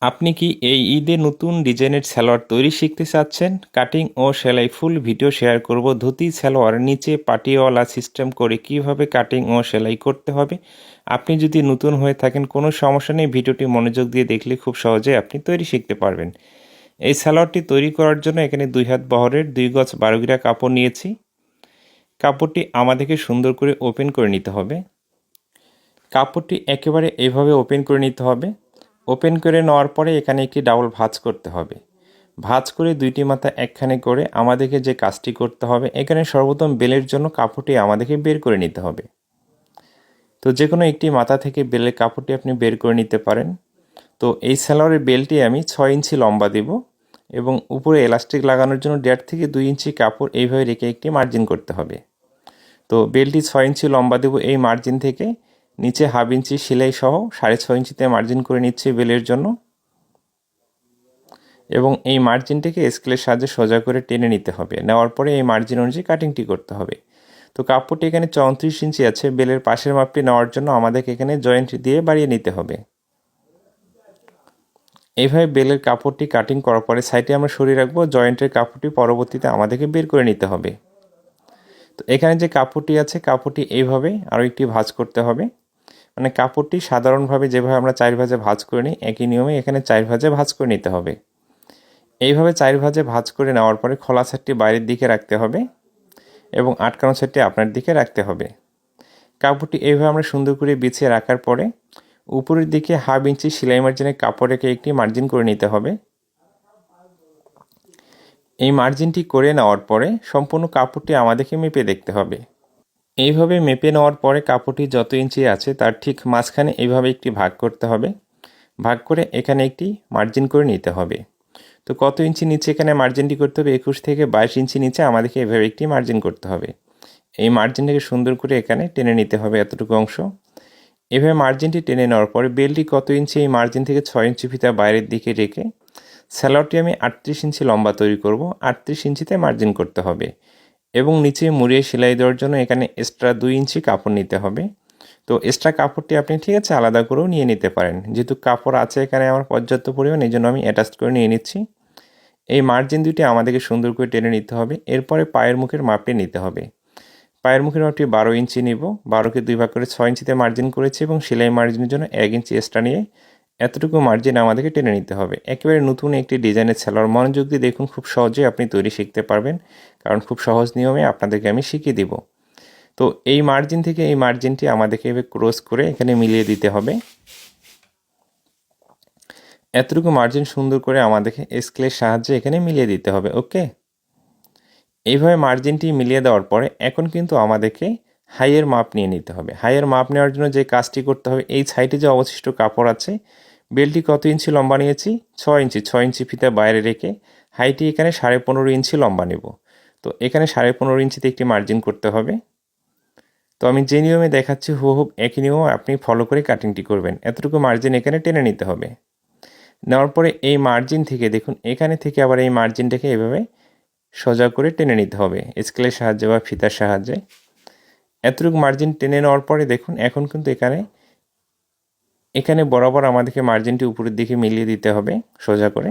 আপনি কি এই ঈদে নতুন ডিজাইনের সালোয়ার তৈরি শিখতে চাচ্ছেন? কাটিং ও সেলাই ফুল ভিডিও শেয়ার করব। ধুতি সালোয়ার নিচে পাটিওয়ালা সিস্টেম করে কিভাবে কাটিং ও সেলাই করতে হবে। আপনি যদি নতুন হয়ে থাকেন কোনো সমস্যা নেই, ভিডিওটি মনোযোগ দিয়ে দেখলে খুব সহজে আপনি তৈরি শিখতে পারবেন। এই সালোয়ারটি তৈরি করার জন্য এখানে 2 হাত বহরের 2 গজ 12 গিরা কাপড় নিয়েছি। কাপড়টি আমাদেরকে সুন্দর করে ওপেন করে নিতে হবে। কাপড়টি একেবারে এভাবে ওপেন করে নিতে হবে। ওপেন করে নেওয়ার পরে এখানে একটি ডাবল ভাঁজ করতে হবে। ভাঁজ করে দুইটি মাথা একখানে করে আমাদেরকে যে কাজটি করতে হবে, এখানে সর্বপ্রথম বেলের জন্য কাপড়টি আমাদেরকে বের করে নিতে হবে। তো যে কোনো একটি মাথা থেকে বেলের কাপড়টি আপনি বের করে নিতে পারেন। তো এই সালোয়ারের বেলটি আমি 6 ইঞ্চি লম্বা দেব এবং উপরে এলাস্টিক লাগানোর জন্য 1.5 থেকে 2 ইঞ্চি কাপড় এইভাবে রেখে একটি মার্জিন করতে হবে। তো বেলটি 6 ইঞ্চি লম্বা দেব। এই মার্জিন থেকে নিচে হাফ ইঞ্চি সেলাই সহ 6.5 ইঞ্চিতে মার্জিন করে নিচ্ছি বেলের জন্য এবং এই মার্জিনটিকে স্কেলের সাহায্যে সোজা করে টেনে নিতে হবে। নেওয়ার পরে এই মার্জিন অনুযায়ী কাটিংটি করতে হবে। তো কাপড়টি এখানে 34 ইঞ্চি আছে। বেলের পাশের মাপটি নেওয়ার জন্য আমাদেরকে এখানে জয়েন্ট দিয়ে বাড়িয়ে নিতে হবে। এইভাবে বেলের কাপড়টি কাটিং করার পরে সাইডে আমরা সরিয়ে রাখবো। জয়েন্টের কাপড়টি পরবর্তীতে আমাদেরকে বের করে নিতে হবে। তো এখানে যে কাপড়টি আছে, কাপড়টি এইভাবে আরও একটি ভাঁজ করতে হবে। মানে কাপড়টি সাধারণভাবে যেভাবে আমরা 4 ভাঁজে ভাঁজ করে নিই, একই নিয়মে এখানে 4 ভাঁজে ভাঁজ করে নিতে হবে। এইভাবে 4 ভাঁজে ভাঁজ করে নেওয়ার পরে খোলা সাইডটি বাইরের দিকে রাখতে হবে এবং আটকানো সাইডটি আপনার দিকে রাখতে হবে। কাপড়টি এইভাবে আমরা সুন্দর করে বিছিয়ে রাখার পরে উপরের দিকে হাফ ইঞ্চি সেলাই মার্জিনের কাপড় রেখে একটি মার্জিন করে নিতে হবে। এই মার্জিনটি করে নেওয়ার পরে সম্পূর্ণ কাপড়টি আমাদেরকে মেপে দেখতে হবে। এইভাবে মেপে নেওয়ার পরে কাপড়টি যত ইঞ্চি আছে তার ঠিক মাঝখানে এইভাবে একটি ভাগ করতে হবে। ভাগ করে এখানে একটি মার্জিন করে নিতে হবে। তো কত ইঞ্চি নিচে এখানে মার্জিনটি করতে হবে? 21 থেকে 22 ইঞ্চি নিচে আমাদেরকে এভাবে একটি মার্জিন করতে হবে। এই মার্জিনটাকে সুন্দর করে এখানে টেনে নিতে হবে এতটুকু অংশ। এভাবে মার্জিনটি টেনে নেওয়ার পরে বেলটি কত ইঞ্চি, এই মার্জিন থেকে 6 ইঞ্চি ফিতা বাইরের দিকে রেখে সালোয়ারটি আমি 38 ইঞ্চি লম্বা তৈরি করব। 38 ইঞ্চিতে মার্জিন করতে হবে এবং নিচে মুড়িয়ে সেলাই দেওয়ার জন্য এখানে এক্সট্রা 2 ইঞ্চি কাপড় নিতে হবে। তো এক্সট্রা কাপড়টি আপনি ঠিক আছে আলাদা করেও নিয়ে নিতে পারেন। যেহেতু কাপড় আছে এখানে আমার পর্যাপ্ত পরিমাণ, এই জন্য আমি অ্যাটাচ করে নিয়ে নিচ্ছি। এই মার্জিন দুইটি আমাদেরকে সুন্দর করে টেনে নিতে হবে। এরপরে পায়ের মুখের মাপটি নিতে হবে। পায়ের মুখের মাপটি 12 ইঞ্চি নিব। 12কে 2 ভাগ করে 6 ইঞ্চিতে মার্জিন করেছি এবং সেলাই মার্জিনের জন্য 1 ইঞ্চি এক্সট্রা নিয়ে এতটুকু মার্জিন আমাদেরকে টেনে নিতে হবে। একেবারে নতুন একটি ডিজাইনের সালোয়ার মনোযোগ দিয়ে দেখুন, খুব সহজেই আপনি তৈরি শিখতে পারবেন, কারণ খুব সহজ নিয়মে আপনাদেরকে আমি শিখিয়ে দেব। তো এই মার্জিন থেকে এই মার্জিনটি আমাদেরকে এভাবে ক্রস করে এখানে মিলিয়ে দিতে হবে। এতটুকু মার্জিন সুন্দর করে আমাদেরকে স্কেলের সাহায্যে এখানে মিলিয়ে দিতে হবে। ওকে, এইভাবে মার্জিনটি মিলিয়ে দেওয়ার পরে এখন কিন্তু আমাদেরকে হাইয়ের মাপ নিয়ে নিতে হবে। হাইয়ের মাপ নেওয়ার জন্য যে কাজটি করতে হবে, এই সাইডে যে অবশিষ্ট কাপড় আছে, বেলটি কত ইঞ্চি লম্বা নিয়েছি? 6 ইঞ্চি। 6 ইঞ্চি ফিতা বাইরে রেখে হাইটি এখানে 15.5 ইঞ্চি লম্বা নেব। তো এখানে 15.5 ইঞ্চিতে একটি মার্জিন করতে হবে। তো আমি যে নিয়মে দেখাচ্ছি হুবহু একই নিয়ম আপনি ফলো করে কাটিংটি করবেন। এতটুকু মার্জিন এখানে টেনে নিতে হবে। নেওয়ার পরে এই মার্জিন থেকে দেখুন, এখানে থেকে আবার এই মার্জিনটাকে এভাবে সোজা করে টেনে নিতে হবে স্কেলের সাহায্যে বা ফিতার সাহায্যে। এতটুকু মার্জিন টেনে নেওয়ার পরে দেখুন এখন কিন্তু এখানে বরাবর আমাদেরকে মার্জিনটি উপরের দিকে মিলিয়ে দিতে হবে সোজা করে।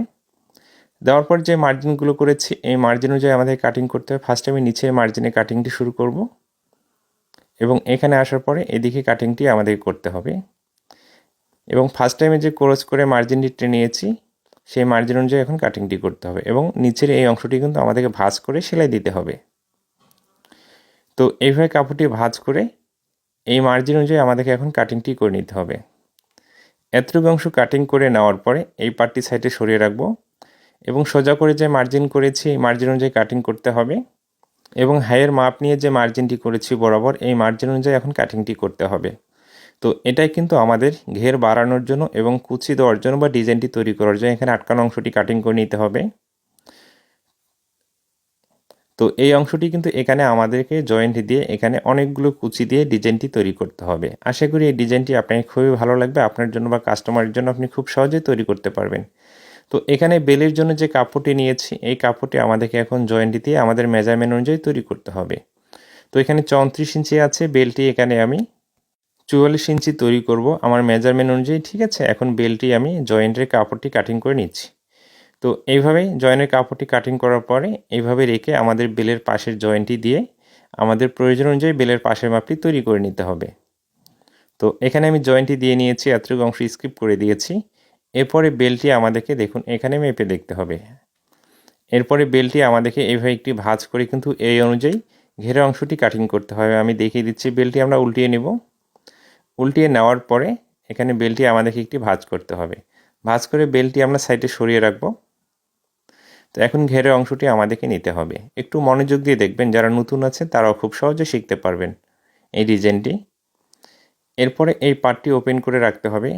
দেওয়ার পর যে মার্জিনগুলো করেছি এই মার্জিন অনুযায়ী আমাদের কাটিং করতে হবে। ফার্স্টে আমি নিচে মার্জিনে কাটিংটি শুরু করব এবং এখানে আসার পরে এদিকে কাটিংটি আমাদের করতে হবে এবং ফার্স্ট টাইমে যে ক্রস করে মার্জিনটি টেনে নিয়েছি সেই মার্জিন অনুযায়ী এখন কাটিংটি করতে হবে এবং নিচের এই অংশটি কিন্তু আমাদেরকে ভাঁজ করে সেলাই দিতে হবে। তো এইভাবে কাপড়টি ভাঁজ করে এই মার্জিন অনুযায়ী আমাদেরকে এখন কাটিংটি করে নিতে হবে। এতটুকু অংশ কাটিং করে নেওয়ার পরে এই পার্টটি সাইডে সরিয়ে রাখবো এবং সোজা করে যে মার্জিন করেছি এই মার্জিন অনুযায়ী কাটিং করতে হবে এবং হাইয়ের মাপ নিয়ে যে মার্জিনটি করেছি বরাবর এই মার্জিন অনুযায়ী এখন কাটিংটি করতে হবে। তো এটাই কিন্তু আমাদের ঘের বাড়ানোর জন্য এবং কুচি দেওয়ার জন্য বা ডিজাইনটি তৈরি করার জন্য এখানে আটকানো অংশটি কাটিং করে নিতে হবে। তো এই অংশটি কিন্তু এখানে আমাদেরকে জয়েন্ট দিয়ে এখানে অনেকগুলো কুচি দিয়ে ডিজাইনটি তৈরি করতে হবে। আশা করি এই ডিজাইনটি আপনার খুবই ভালো লাগবে, আপনার জন্য বা কাস্টমারের জন্য আপনি খুব সহজেই তৈরি করতে পারবেন। তো এখানে বেলের জন্য যে কাপড়টি নিয়েছি এই কাপড়টি আমাদেরকে এখন জয়েন্ট দিয়ে আমাদের মেজারমেন্ট অনুযায়ী তৈরি করতে হবে। তো এখানে 34 ইঞ্চি আছে বেলটি, এখানে আমি 44 ইঞ্চি তৈরি করব আমার মেজারমেন্ট অনুযায়ী, ঠিক আছে। এখন বেলটি আমি জয়েন্টের কাপড়টি কাটিং করে নিচ্ছি। তো এইভাবে জয়েন্টের কাপড়টি কাটিং করার পরে এইভাবে রেখে আমাদের বেলের পাশের জয়েন্টটি দিয়ে আমাদের প্রয়োজন অনুযায়ী বেলের পাশের মাপটি তৈরি করে নিতে হবে। তো এখানে আমি জয়েন্টটি দিয়ে নিয়েছি, এতটুকু অংশ স্কিপ করে দিয়েছি। এরপরে বেলটি আমাদেরকে দেখুন এখানে মেপে দেখতে হবে। এরপরে বেলটি আমাদেরকে এইভাবে একটি ভাঁজ করে কিন্তু এই অনুযায়ী ঘেরা অংশটি কাটিং করতে হবে। আমি দেখিয়ে দিচ্ছি, বেলটি আমরা উল্টিয়ে নেব। উল্টিয়ে নেওয়ার পরে এখানে বেলটি আমাদেরকে একটি ভাঁজ করতে হবে। ভাঁজ করে বেলটি আমরা সাইডে সরিয়ে রাখবো। তো এখন ঘেরের অংশটি আমাদেরকে নিতে হবে। একটু মনোযোগ দিয়ে দেখবেন, যারা নতুন আছে তারাও খুব সহজে শিখতে পারবেন এই ডিজাইনটি। এরপরে এই পার্টটি ওপেন করে রাখতে হবে।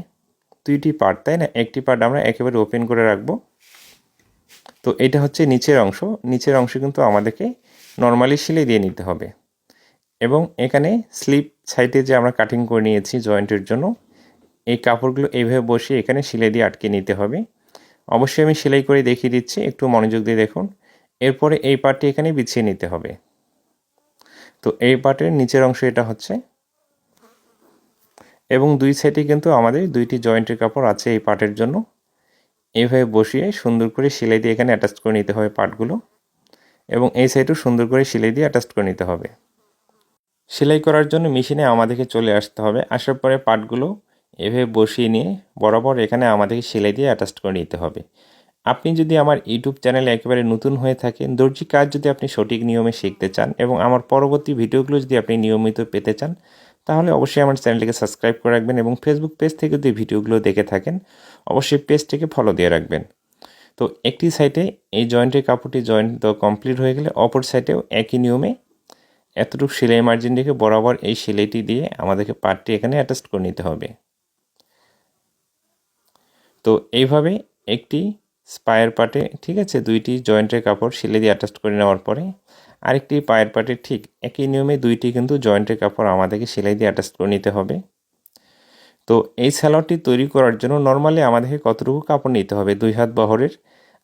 দুইটি পার্ট, তাই না? একটি পার্ট আমরা একেবারে ওপেন করে রাখবো। তো এটা হচ্ছে নিচের অংশ। নিচের অংশ কিন্তু আমাদেরকে নর্মালি সেলাই দিয়ে নিতে হবে। এবং এখানে স্লিপ সাইডে যে আমরা কাটিং করে নিয়েছি জয়েন্টের জন্য, এই কাপড়গুলো এইভাবে বসিয়ে এখানে সেলাই দিয়ে আটকে নিতে হবে। অবশ্যই আমি সেলাই করে দেখিয়ে দিচ্ছি, একটু মনোযোগ দিয়ে দেখুন। এরপরে এই পার্টটি এখানে বিছিয়ে নিতে হবে। তো এই পার্টের নিচের অংশ এটা হচ্ছে, এবং দুই সাইডে কিন্তু আমাদের দুইটি জয়েন্টের কাপড় আছে এই পার্টের জন্য। এইভাবে বসিয়ে সুন্দর করে সেলাই দিয়ে এখানে অ্যাটাচ করে নিতে হবে পার্টগুলো, এবং এই সাইডও সুন্দর করে সেলাই দিয়ে অ্যাটাচ করে নিতে হবে। সেলাই করার জন্য মেশিনে আমাদেরকে চলে আসতে হবে। আসার পরে পার্টগুলো এভাবে বসিয়ে নিয়ে বরাবর এখানে আমাদেরকে সেলাই দিয়ে অ্যাটাচ করে নিতে হবে। আপনি যদি আমার ইউটিউব চ্যানেলে একেবারে নতুন হয়ে থাকেন, দর্জি কাজ যদি আপনি সঠিক নিয়মে শিখতে চান এবং আমার পরবর্তী ভিডিওগুলো যদি আপনি নিয়মিত পেতে চান, তাহলে অবশ্যই আমার চ্যানেলটিকে সাবস্ক্রাইব করে রাখবেন, এবং ফেসবুক পেজ থেকে যদি ভিডিওগুলো দেখে থাকেন অবশ্যই পেজটিকে ফলো দিয়ে রাখবেন। তো একটি সাইডে এই জয়েন্টের কাপড়টি জয়েন্ট তো কমপ্লিট হয়ে গেলে অপর সাইডেও একই নিয়মে এতটুকু সেলাই মার্জিন রেখে বরাবর এই সেলাইটি দিয়ে আমাদেরকে পার্টটি এখানে অ্যাটাচ করে নিতে হবে। তো এইভাবে একটি পায়ের পাটে, ঠিক আছে, দুইটি জয়েন্টের কাপড় সেলাই দিয়ে অ্যাটাচ করে নেওয়ার পরে আরেকটি পায়ের পাটে ঠিক একই নিয়মে দুইটি কিন্তু জয়েন্টের কাপড় আমাদেরকে সেলাই দিয়ে অ্যাটাচ করে নিতে হবে। তো এই সালোয়ারটি তৈরি করার জন্য নর্মালি আমাদেরকে কতটুকু কাপড় নিতে হবে? 2 হাত বহরের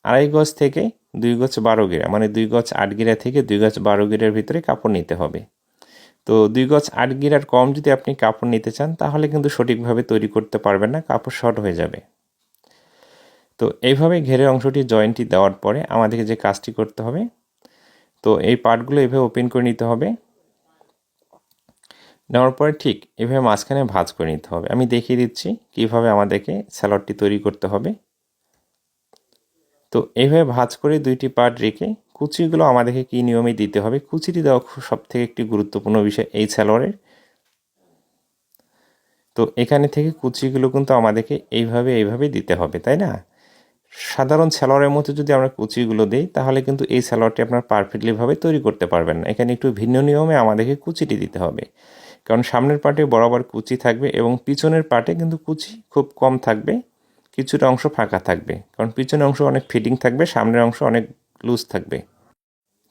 2.5 গজ থেকে 2 গজ 12 গিরা, মানে 2 গজ 8 গিরা থেকে 2 গজ 12 গিরার ভিতরে কাপড় নিতে হবে। তো 2 গজ 8 গিরার কম যদি আপনি কাপড় নিতে চান তাহলে কিন্তু সঠিকভাবে তৈরি করতে পারবেন না, কাপড় শর্ট হয়ে যাবে। তো এইভাবে ঘেরের অংশটি জয়েন্টটি দেওয়ার পরে আমাদেরকে যে কাজটি করতে হবে, তো এই পার্টগুলো এভাবে ওপেন করে নিতে হবে। নেওয়ার পরে ঠিক এভাবে মাঝখানে ভাঁজ করে নিতে হবে। আমি দেখিয়ে দিচ্ছি কিভাবে আমাদেরকে সালোয়ারটি তৈরি করতে হবে। তো এইভাবে ভাঁজ করে দুইটি পার্ট রেখে কুচিগুলো আমাদেরকে কী নিয়মে দিতে হবে, কুচিটি দেওয়া সবথেকে একটি গুরুত্বপূর্ণ বিষয় এই সালোয়ারের। তো এখানে থেকে কুচিগুলো কিন্তু আমাদেরকে এইভাবে দিতে হবে, তাই না? সাধারণ সালোয়ারের মতো যদি আমরা কুচিগুলো দিই তাহলে কিন্তু এই সালোয়ারটি আপনার পারফেক্টলিভাবে তৈরি করতে পারবেন না। এখানে একটু ভিন্ন নিয়মে আমাদেরকে কুচিটি দিতে হবে, কারণ সামনের পার্টে বরাবর কুচি থাকবে এবং পিছনের পার্টে কিন্তু কুচি খুব কম থাকবে, কিছুটা অংশ ফাঁকা থাকবে, কারণ পিছনের অংশ অনেক ফিটিং থাকবে, সামনের অংশ অনেক লুজ থাকবে।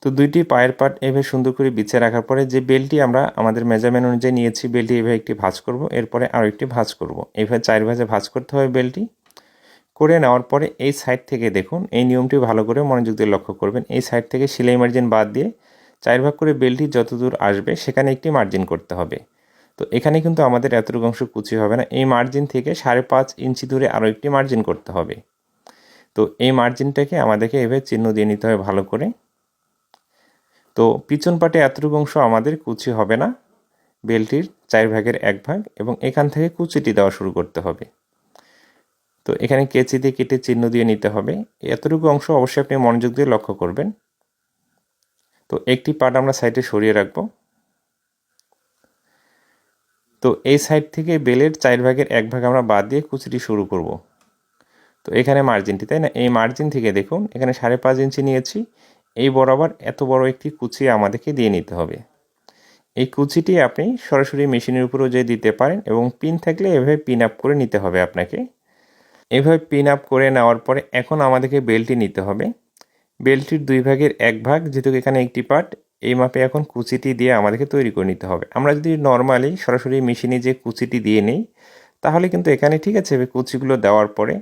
তো দুইটি পায়ের পার্ট এভাবে সুন্দর করে বিছিয়ে রাখার পরে যে বেল্টটি আমরা আমাদের মেজারমেন্ট অনুযায়ী নিয়েছি, বেল্টটি এভাবে একটি ভাঁজ করব, এরপরে আরও একটি ভাঁজ করব। এইভাবে 4 ভাঁজে ভাঁজ করতে হবে বেল্টটি। করে নেওয়ার পরে এই সাইড থেকে দেখুন, এই নিয়মটি ভালো করে মনোযোগ দিয়ে লক্ষ্য করবেন। এই সাইড থেকে সেলাই মার্জিন বাদ দিয়ে 4 ভাগ করে বেল্টটি যতদূর আসবে সেখানে একটি মার্জিন করতে হবে। তো এখানে কিন্তু আমাদের এতটুকু অংশ কুচি হবে না, এই মার্জিন থেকে 5.5 ইঞ্চি দূরে আরও একটি মার্জিন করতে হবে। তো এই মার্জিনটাকে আমাদেরকে এভাবে চিহ্ন দিয়ে নিতে হবে ভালো করে। তো পিছন পাটে এতটুকু অংশ আমাদের কুচি হবে না, বেল্টটির 4 ভাগের 1 ভাগ, এবং এখান থেকে কুচিটি দেওয়া শুরু করতে হবে। তো এখানে কেচি দিয়ে কেটে চিহ্ন দিয়ে নিতে হবে। এতটুকু অংশ অবশ্যই আপনি মনোযোগ দিয়ে লক্ষ্য করবেন। তো একটি পার্ট আমরা সাইডে সরিয়ে রাখব। তো এই সাইড থেকে বেলের 4 ভাগের 1 ভাগ আমরা বাদ দিয়ে কুচিটি শুরু করব। তো এখানে মার্জিনটি, তাই না? এই মার্জিন থেকে দেখুন এখানে 5.5 ইঞ্চি নিয়েছি, এই বরাবর এত বড় একটি কুচি আমাদেরকে দিয়ে নিতে হবে। এই কুচিটি আপনি সরাসরি মেশিনের উপরেও যে দিতে পারেন, এবং পিন থাকলে এভাবে পিন আপ করে নিতে হবে আপনাকে। এভাবে পিন আপ করে নেওয়ার পরে এখন আমাদেরকে বেল্টটি নিতে হবে। বেল্টটির 2 ভাগের 1 ভাগ, যেহেতু এখানে একটি পার্ট, এই মাপে এখন কুচিটি দিয়ে আমাদেরকে তৈরি করে নিতে হবে। আমরা যদি নর্মালি সরাসরি মেশিনে যে কুচিটি দিয়ে নিই তাহলে কিন্তু এখানে, ঠিক আছে, কুচিগুলো দেওয়ার পরে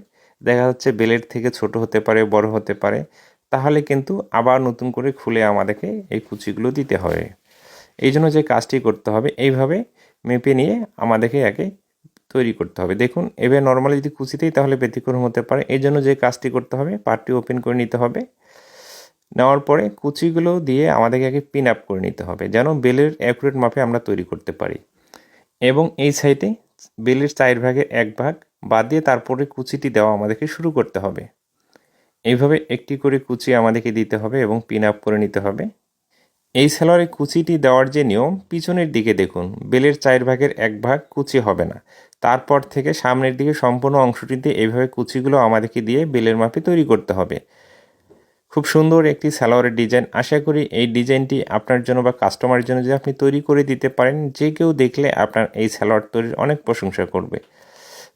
দেখা যাচ্ছে বেলের থেকে ছোট হতে পারে, বড় হতে পারে, তাহলে কিন্তু আবার নতুন করে খুলে আমাদেরকে এই কুচিগুলো দিতে হবে। এই জন্য যে কাজটি করতে হবে, এইভাবে মেপে নিয়ে আমাদেরকে আগে তৈরি করতে হবে। দেখুন এবার নর্মালি যদি কুচিতেই তাহলে ব্যতিক্রম হতে পারে, এই জন্য যে কাজটি করতে হবে পার্টটি ওপেন করে নিতে হবে। নেওয়ার পরে কুচিগুলো দিয়ে আমাদেরকে আগে পিন আপ করে নিতে হবে, যেন বেলের অ্যাকুরেট মাপে আমরা তৈরি করতে পারি। এবং এই সাইডে বেলের 4 ভাগের 1 ভাগ বাদ দিয়ে তারপরে কুচিটি দেওয়া আমাদেরকে শুরু করতে হবে। এইভাবে একটি করে কুচি আমাদেরকে দিতে হবে এবং পিন আপ করে নিতে হবে। এই সেলোয়ারে কুচিটি দেওয়ার যে নিয়ম, পিছনের দিকে দেখুন বেলের 4 ভাগের 1 ভাগ কুচি হবে না, তারপর থেকে সামনের দিকে সম্পূর্ণ অংশটিতে এইভাবে কুচিগুলো আমাদেরকে দিয়ে বেলের মাপে তৈরি করতে হবে। খুব সুন্দর একটি সালোয়ারের ডিজাইন। আশা করি এই ডিজাইনটি আপনার জন্য বা কাস্টমারের জন্য যদি আপনি তৈরি করে দিতে পারেন, যে কেউ দেখলে আপনার এই সালোয়ার তৈরির অনেক প্রশংসা করবে।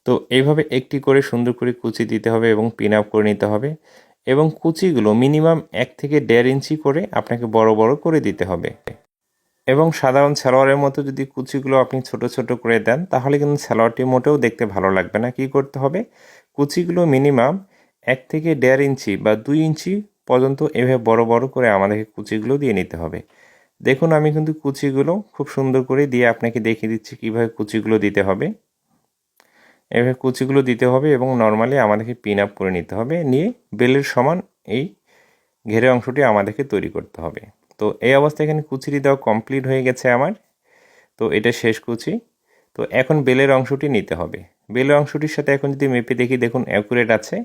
তো এইভাবে একটি করে সুন্দর করে কুচি দিতে হবে এবং পিন আপ করে নিতে হবে, এবং কুচিগুলো মিনিমাম 1 থেকে 1.5 ইঞ্চি করে আপনাকে বড় বড় করে দিতে হবে। এবং সাধারণ সালোয়ারের মতো যদি কুচিগুলো আপনি ছোট ছোট করে দেন তাহলে কিন্তু সালোয়ারটি মোটেও দেখতে ভালো লাগবে না। কী করতে হবে, কুচিগুলো মিনিমাম 1 থেকে 1.5 ইঞ্চি বা 2 ইঞ্চি পর্যন্ত এভাবে বড় বড় করে আমাদেরকে কুচিগুলো দিয়ে নিতে হবে। দেখুন আমি কিন্তু কুচিগুলো খুব সুন্দর করে দিয়ে আপনাকে দেখিয়ে দিচ্ছি কীভাবে কুচিগুলো দিতে হবে। এভাবে কুচিগুলো দিতে হবে এবং নর্মালি আমাদেরকে পিন আপ করে নিতে হবে, নিয়ে বেলের সমান এই ঘেরে অংশটি আমাদেরকে তৈরি করতে হবে। তো এই অবস্থায় এখানে কুচিটি দেওয়া কমপ্লিট হয়ে গেছে আমার। তো এটা শেষ কুচি। তো এখন বেলের অংশটি নিতে হবে। বেলের অংশটির সাথে এখন যদি মেপে দেখি, দেখুন অ্যাকুরেট আছে।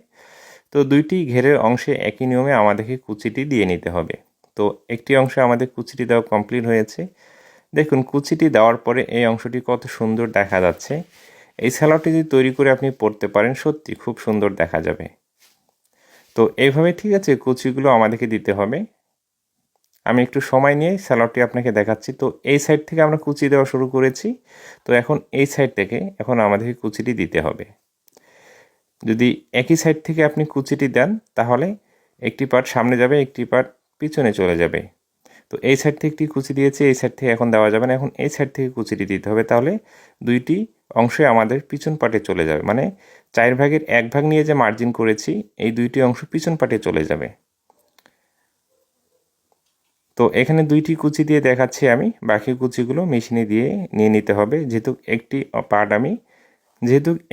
তো দুইটি ঘেরের অংশে একই নিয়মে আমাদেরকে কুচিটি দিয়ে নিতে হবে। তো একটি অংশে আমাদের কুচিটি দেওয়া কমপ্লিট হয়েছে। দেখুন কুচিটি দেওয়ার পরে এই অংশটি কত সুন্দর দেখা যাচ্ছে। এই সালোয়ারটি যদি তৈরি করে আপনি পরতে পারেন সত্যি খুব সুন্দর দেখা যাবে। তো এইভাবে ঠিক আছে কুচিগুলো আমাদেরকে দিতে হবে। আমি একটু সময় নিয়ে সালোয়ারটি আপনাকে দেখাচ্ছি। তো এই সাইড থেকে আমরা কুচি দেওয়া শুরু করেছি। তো এখন এই সাইড থেকে এখন আমাদেরকে কুচিটি দিতে হবে। যদি একই সাইড থেকে আপনি কুচিটি দেন তাহলে একটি পার্ট সামনে যাবে, একটি পার্ট পিছনে চলে যাবে। তো এই সাইড থেকে একটি কুচি দিয়েছি, এই সাইড থেকে এখন দেওয়া যাবে না, এখন এই সাইড থেকে কুচিটি দিতে হবে। তাহলে দুইটি অংশে আমাদের পিছন পাটে চলে যাবে, মানে 4 ভাগের 1 ভাগ নিয়ে যে মার্জিন করেছি এই দুইটি অংশ পিছন পাটে চলে যাবে। তো এখানে দুইটি কুচি দিয়ে দেখাচ্ছি আমি, বাকি কুচিগুলো মেশিনে দিয়ে নিয়ে নিতে হবে। যেহেতু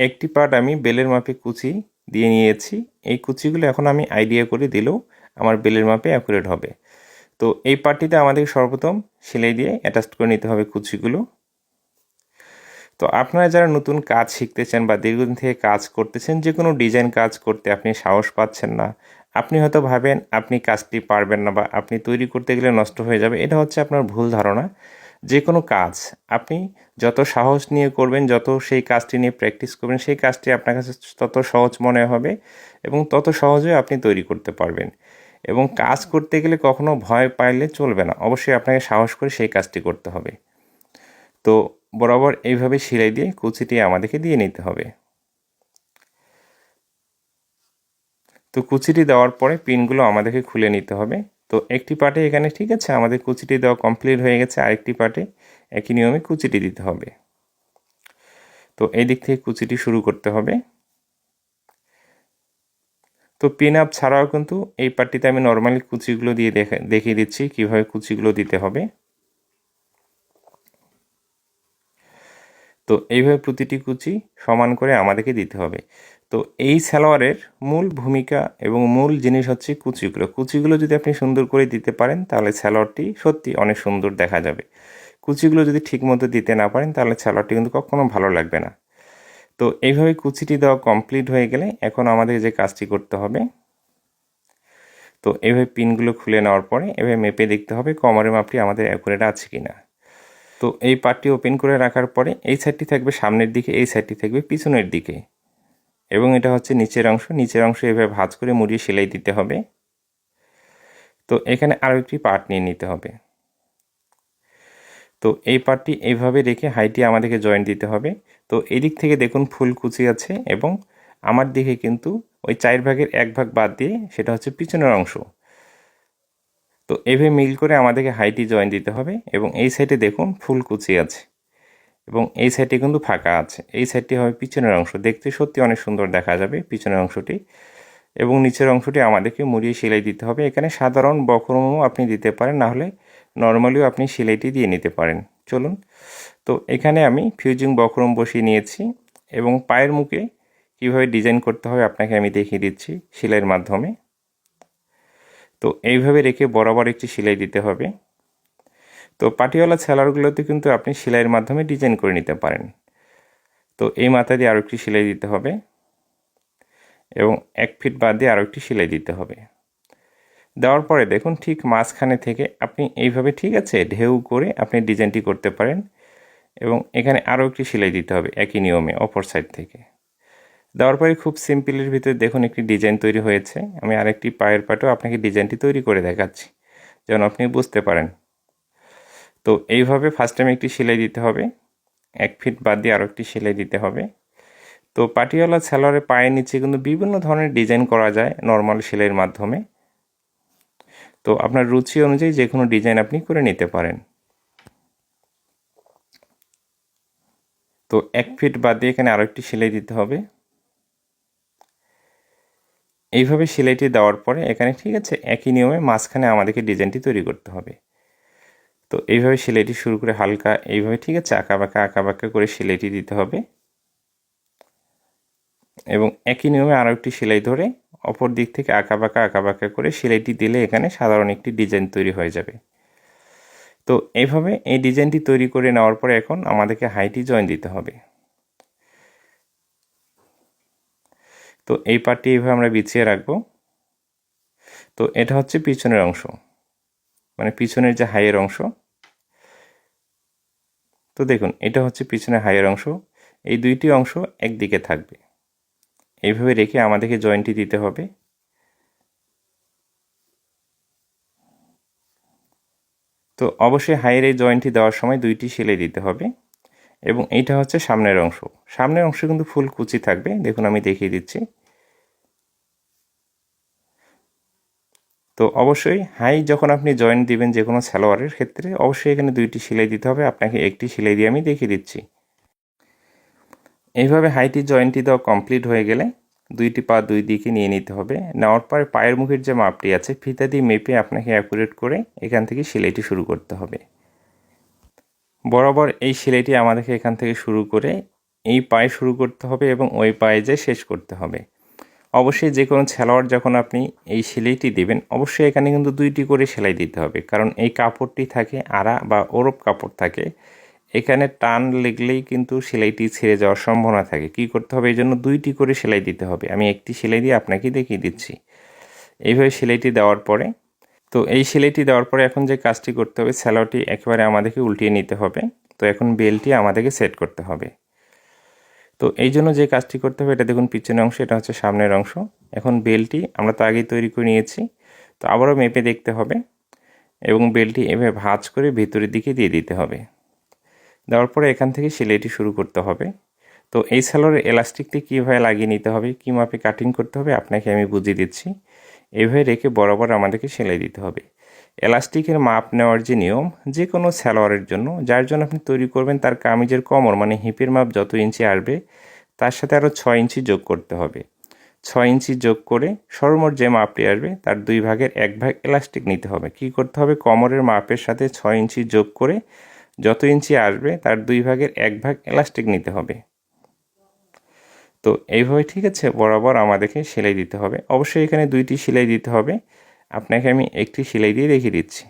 একটি পার্ট আমি বেলের মাপে কুচি দিয়ে নিয়েছি, এই কুচিগুলো এখন আমি আইডিয়া করে দিলেও আমার বেলের মাপে অ্যাকুরেট হবে। তো এই পার্টটিতে আমাদের সর্বপ্রথম সেলাই দিয়ে অ্যাটাচ করে নিতে হবে কুচিগুলো। তো আপনারা যারা নতুন কাজ শিখতেছেন বা দীর্ঘদিন থেকে কাজ করতেছেন, যে কোনো ডিজাইন কাজ করতে আপনি সাহস পাচ্ছেন না, আপনি হয়তো ভাবেন আপনি কাজটি পারবেন না বা আপনি তৈরি করতে গেলে নষ্ট হয়ে যাবে, এটা হচ্ছে আপনার ভুল ধারণা। যে কোনো কাজ আপনি যত সাহস নিয়ে করবেন, যত সেই কাজটি নিয়ে প্র্যাকটিস করবেন, সেই কাজটি আপনার কাছে তত সহজ মনে হবে এবং তত সহজে আপনি তৈরি করতে পারবেন। এবং কাজ করতে গেলে কখনো ভয় পাইলে চলবে না, অবশ্যই আপনাকে সাহস করে সেই কাজটি করতে হবে। তো বরাবর এইভাবে সেলাই দিয়ে কুচিটি আমাদেরকে দিয়ে নিতে হবে। তো কুচিটি দেওয়ার পরে পিনগুলো আমাদেরকে খুলে নিতে হবে। তো একটি পার্টে এখানে ঠিক আছে আমাদের কুচিটি দেওয়া কমপ্লিট হয়ে গেছে, আরেকটি পার্টে একই নিয়মে কুচিটি দিতে হবে। তো এই দিক থেকে কুচিটি শুরু করতে হবে। তো পিন আপ ছাড়াও কিন্তু এই পার্টটিতে আমি নর্মালি কুচিগুলো দিয়ে দেখিয়ে দিচ্ছি কীভাবে কুচিগুলো দিতে হবে। তো এইভাবে প্রতিটি কুচি সমান করে আমাদেরকে দিতে হবে। তো এই সালোয়ারের মূল ভূমিকা এবং মূল জিনিস হচ্ছে কুচিগুলো যদি আপনি সুন্দর করে দিতে পারেন তাহলে সালোয়ারটি সত্যি অনেক সুন্দর দেখা যাবে। কুচিগুলো যদি ঠিকমতো দিতে না পারেন তাহলে সালোয়ারটি কিন্তু কখনো ভালো লাগবে না। তো এইভাবে কুচিটি দেওয়া কমপ্লিট হয়ে গেলে এখন আমাদের যে কাজটি করতে হবে, তো এইভাবে পিনগুলো খুলে নেওয়ার পরে এভাবে মেপে দেখতে হবে কোমরের মাপটি আমাদের অ্যাকুরেট আছে কিনা। তো এই পার্টটি ওপেন করে রাখার পরে এই সাইডটি থাকবে সামনের দিকে, এই সাইডটি থাকবে পিছনের দিকে, এবং এটা হচ্ছে নিচের অংশ এভাবে ভাঁজ করে মুড়িয়ে সেলাই দিতে হবে। তো এখানে আরও একটি পার্ট নিয়ে নিতে হবে। তো এই পার্টটি এইভাবে রেখে হাইটি আমাদেরকে জয়েন্ট দিতে হবে। তো এদিক থেকে দেখুন ফুল কুচি আছে এবং আমার দিকে কিন্তু ওই 4 ভাগের 1 ভাগ বাদ দিয়ে সেটা হচ্ছে পিছনের অংশ। তো এইভাবে মিল করে আমাদেরকে হাইটি জয়েন্ট দিতে হবে এবং এই সাইডে দেখুন ফুল কুচি আছে এবং এই সাইডে কিন্তু ফাঁকা আছে। এই সাইডটি হবে পিছনের অংশ, দেখতে সত্যি অনেক সুন্দর দেখা যাবে পিছনের অংশটি, এবং নিচের অংশটি আমাদেরকে মুড়িয়ে সেলাই দিতে হবে। এখানে সাধারণ বক্রমও আপনি দিতে পারেন, না হলে নর্মালিও আপনি সেলাইটি দিয়ে নিতে পারেন। চলুন। তো এখানে আমি ফিউজিং বক্রম বসিয়ে নিয়েছি এবং পায়ের মুখে কীভাবে ডিজাইন করতে হবে আপনাকে আমি দেখিয়ে দিচ্ছি সেলাইয়ের মাধ্যমে। তো এইভাবে রেখে বরাবর একটি সেলাই দিতে হবে। তো পাটিওয়ালা সেলারগুলোতে কিন্তু আপনি সেলাইয়ের মাধ্যমে ডিজাইন করে নিতে পারেন। তো এই মাথা দিয়ে আরও একটি সেলাই দিতে হবে এবং 1 ফিট বাদ দিয়ে আরও একটি সেলাই দিতে হবে। দেওয়ার পরে দেখুন ঠিক মাঝখানে থেকে আপনি এইভাবে ঠিক আছে ঢেউ করে আপনি ডিজাইনটি করতে পারেন এবং এখানে আরও একটি সেলাই দিতে হবে একই নিয়মে অপর সাইড থেকে। দেওয়ার পরে খুব সিম্পলের ভিতরে দেখুন একটি ডিজাইন তৈরি হয়েছে। আমি আরেকটি পায়ের পাটেও আপনাকে ডিজাইনটি তৈরি করে দেখাচ্ছি যেন আপনি বুঝতে পারেন। তো এইভাবে ফার্স্ট টাইম একটি সেলাই দিতে হবে, 1 ফিট বাদ দিয়ে আরও একটি সেলাই দিতে হবে। তো পাটিওয়ালা সালোয়ারের পায়ের নিচে কিন্তু বিভিন্ন ধরনের ডিজাইন করা যায় নর্মাল সেলাইয়ের মাধ্যমে। তো আপনার রুচি অনুযায়ী যে কোনো ডিজাইন আপনি করে নিতে পারেন। তো 1 ফিট বাদ দিয়ে এখানে আরও একটি সেলাই দিতে হবে। এইভাবে সেলাইটি দেওয়ার পরে এখানে ঠিক আছে একই নিয়মে মাঝখানে আমাদেরকে ডিজাইনটি তৈরি করতে হবে। তো এইভাবে সেলাইটি শুরু করে হালকা এইভাবে ঠিক আছে আঁকা বাঁকা করে সেলাইটি দিতে হবে এবং একই নিয়মে আরও একটি সেলাই ধরে অপর দিক থেকে আঁকা বাঁকা করে সেলাইটি দিলে এখানে সাধারণ একটি ডিজাইন তৈরি হয়ে যাবে। তো এইভাবে এই ডিজাইনটি তৈরি করে নেওয়ার পরে এখন আমাদেরকে হাইটি জয়েন দিতে হবে। তো এই পার্টটি এইভাবে আমরা বিছিয়ে রাখবো। তো এটা হচ্ছে পিছনের অংশ, মানে পিছনের যে হাইয়ের অংশ। তো দেখুন এটা হচ্ছে পিছনের হাইয়ের অংশ, এই দুইটি অংশ একদিকে থাকবে। এইভাবে রেখে আমাদেরকে জয়েন্টটি দিতে হবে। তো অবশ্যই হাইয়ের এই জয়েন্টটি দেওয়ার সময় দুইটি সেলাই দিতে হবে এবং এইটা হচ্ছে সামনের অংশ। সামনের অংশ কিন্তু ফুল কুচি থাকবে, দেখুন আমি দেখিয়ে দিচ্ছি। তো অবশ্যই হাই যখন আপনি জয়েন্ট দিবেন যে কোনো সালোয়ারের ক্ষেত্রে অবশ্যই এখানে দুইটি সেলাই দিতে হবে। আপনাকে একটি সেলাই দিয়ে আমি দেখিয়ে দিচ্ছি। এইভাবে হাইটি জয়েন্টটি দেওয়া কমপ্লিট হয়ে গেলে দুইটি পা দুই দিকে নিয়ে নিতে হবে। নেওয়ার পরে পায়ের মুখের যে মাপটি আছে ফিতা দিয়ে মেপে আপনাকে অ্যাকুরেট করে এখান থেকে সেলাইটি শুরু করতে হবে। বরাবর এই সেলাইটি আমাদেরকে এখান থেকে শুরু করে এই পায়ে শুরু করতে হবে এবং ওই পায়ে যে শেষ করতে হবে। অবশ্যই যে কোনো সালোয়ার যখন আপনি এই সেলাইটি দেবেন অবশ্যই এখানে কিন্তু দুইটি করে সেলাই দিতে হবে, কারণ এই কাপড়টি থাকে আড়া বা ওরপ কাপড় থাকে, এখানে টান লেগলেই কিন্তু সেলাইটি ছেড়ে যাওয়ার সম্ভাবনা থাকে। কি করতে হবে, এই জন্য দুইটি করে সেলাই দিতে হবে। আমি একটি সেলাই দিয়ে আপনাকে দেখিয়ে দিচ্ছি। এইভাবে সেলাইটি দেওয়ার পরে তো এই সেলাইটি দেওয়ার পরে এখন যে কাজটি করতে হবে সালোয়ারটি একেবারে আমাদেরকে উল্টিয়ে নিতে হবে। তো এখন বেলটি আমাদেরকে সেট করতে হবে। তো এই জন্য যে কাজটি করতে হবে এটা দেখুন পিছনের অংশ, এটা হচ্ছে সামনের অংশ। এখন বেলটি আমরা তো আগেই তৈরি করে নিয়েছি, তো আবারও মেপে দেখতে হবে এবং বেলটি এভাবে ভাঁজ করে ভেতরের দিকে দিয়ে দিতে হবে। দেওয়ার পরে এখান থেকে সেলাইটি শুরু করতে হবে। তো এই সালোয়ারের এলাস্টিকটি কীভাবে লাগিয়ে নিতে হবে, কী মাপে কাটিং করতে হবে আপনাকে আমি বুঝিয়ে দিচ্ছি। এইভাবে রেখে বরাবর আমাদেরকে সেলাই দিতে হবে। এলাস্টিকের মাপ নেওয়ার যে নিয়ম যে কোনো সালোয়ারের জন্য, যার জন্য আপনি তৈরি করবেন তার কামিজের কোমর মানে হিপের মাপ যত ইঞ্চি আসবে তার সাথে আরও 6 ইঞ্চি যোগ করতে হবে। 6 ইঞ্চি যোগ করে সর্বমোট যে মাপটি আসবে তার 2 ভাগের 1 ভাগ এলাস্টিক নিতে হবে। কি করতে হবে, কোমরের মাপের সাথে 6 ইঞ্চি যোগ করে যত ইঞ্চি আসবে তার 2 ভাগের 1 ভাগ এলাস্টিক নিতে হবে। তো এইভাবে ঠিক আছে বরাবর আমাদেরকে সেলাই দিতে হবে। অবশ্যই এখানে দুইটি সেলাই দিতে হবে, আপনাকে আমি একটি সেলাই দিয়ে দেখিয়ে দিচ্ছি।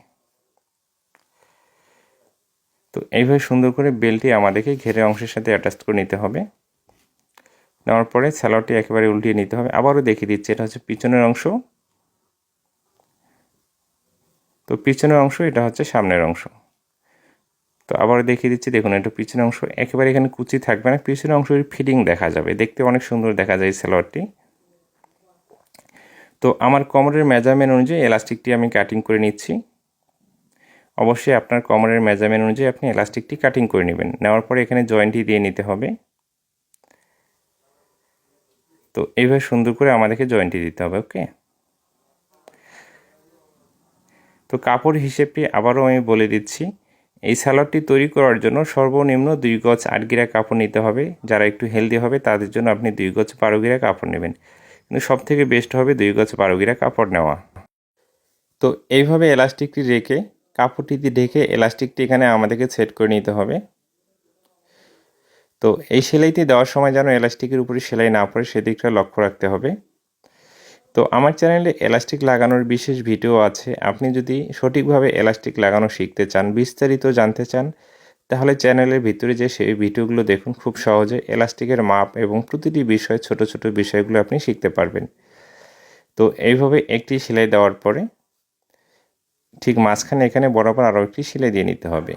তো এইভাবে সুন্দর করে বেলটি আমাদেরকে ঘেরের অংশের সাথে অ্যাটাচ করে নিতে হবে। নেওয়ার পরে সালোয়ারটি একেবারে উল্টিয়ে নিতে হবে। আবারও দেখিয়ে দিচ্ছি, এটা হচ্ছে পিছনের অংশ। তো পিছনের অংশ, এটা হচ্ছে সামনের অংশ। তো আবার দেখিয়ে দিচ্ছি, দেখুন এটা পিছনের অংশ, একেবারে এখানে কুচি থাকবে না, পিছনের অংশের ফিটিং দেখা যাবে, দেখতে অনেক সুন্দর দেখা যায় সালোয়ারটি। তো আমার কোমরের মেজারমেন্ট অনুযায়ী এলাস্টিকটি আমি কাটিং করে নিচ্ছি। অবশ্যই আপনার কোমরের মেজারমেন্ট অনুযায়ী আপনি এলাস্টিকটি কাটিং করে নেবেন। নেওয়ার পরে এখানে জয়েন্টটি দিয়ে নিতে হবে। তো এইভাবে সুন্দর করে আমাদেরকে জয়েন্টটি দিতে হবে। ওকে, তো কাপড় হিসেবটি আবারও আমি বলে দিচ্ছি। এই সালোয়ারটি তৈরি করার জন্য সর্বনিম্ন 2 গজ 8 গিরা কাপড় নিতে হবে। যারা একটু হেলদি হবে তাদের জন্য আপনি 2 গজ 12 গিরা কাপড় নেবেন, কিন্তু সবথেকে বেস্ট হবে 2 গজ 12 গিরা কাপড় নেওয়া। তো এইভাবে এলাস্টিকটি রেখে কাপড়টি দিয়ে ঢেকে এলাস্টিকটি এখানে আমাদেরকে সেট করে নিতে হবে। তো এই সেলাইটি দেওয়ার সময় যেন এলাস্টিকের উপরে সেলাই না পড়ে সেদিকটা লক্ষ্য রাখতে হবে। তো আমার চ্যানেলে এলাস্টিক লাগানোর বিশেষ ভিডিও আছে। আপনি যদি সঠিকভাবে এলাস্টিক লাগানো শিখতে চান, বিস্তারিত জানতে চান, তাহলে চ্যানেলের ভিতরে যে সেই ভিডিওগুলো দেখুন। খুব সহজে এলাস্টিকের মাপ এবং প্রতিটি বিষয় ছোট ছোট বিষয়গুলো আপনি শিখতে পারবেন। তো এইভাবে একটি সেলাই দেওয়ার পরে ঠিক মাঝখানে এখানে বরাবর আরও একটি সেলাই দিয়ে নিতে হবে।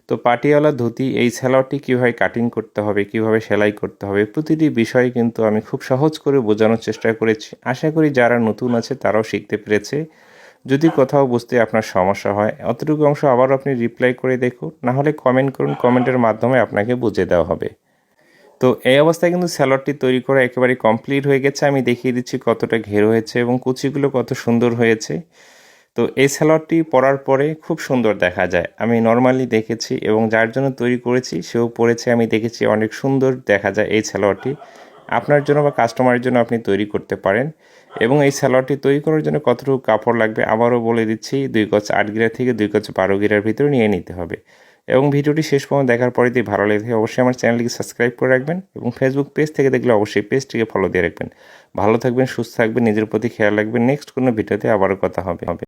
তো পাটিয়ালা ধুতি এই সালোয়ারটি কীভাবে কাটিং করতে হবে, কীভাবে সেলাই করতে হবে, প্রতিটি বিষয় কিন্তু আমি খুব সহজ করে বোঝানোর চেষ্টা করেছি। আশা করি যারা নতুন আছে তারাও শিখতে পেরেছে। যদি কোথাও বুঝতে আপনার সমস্যা হয়, অতটুকু অংশ আবারও আপনি রিপ্লাই করে দেখুন, নাহলে কমেন্ট করুন, কমেন্টের মাধ্যমে আপনাকে বুঝিয়ে দেওয়া হবে। তো এই অবস্থায় কিন্তু সালোয়ারটি তৈরি করা একেবারে কমপ্লিট হয়ে গেছে। আমি দেখিয়ে দিচ্ছি কতটা ঘের হয়েছে এবং কুচিগুলো কত সুন্দর হয়েছে। তো এই সালোয়ারটি পরার পরে খুব সুন্দর দেখা যায়। আমি নর্মালি দেখেছি এবং যার জন্য তৈরি করেছি সেও পরেছে, আমি দেখেছি অনেক সুন্দর দেখা যায় এই সালোয়ারটি। আপনার জন্য বা কাস্টমারের জন্য আপনি তৈরি করতে পারেন। এবং এই সালোয়ারটি তৈরি করার জন্য কতটুকু কাপড় লাগবে আবারও বলে দিচ্ছি, 2 গজ 8 গিরা থেকে 2 গজ 12 গিরার ভিতরে নিয়ে নিতে হবে। এবং ভিডিওটি শেষ পর্যন্ত দেখার পরে যদি ভালো লেগে থাকে অবশ্যই আমার চ্যানেলটিকে সাবস্ক্রাইব করে রাখবেন এবং ফেসবুক পেজ থেকে দেখলে অবশ্যই পেজটিকে ফলো দিয়ে রাখবেন। ভালো থাকবেন, সুস্থ থাকবেন, নিজের প্রতি খেয়াল রাখবেন। নেক্সট কোনো ভিডিওতে আবারও কথা হবে।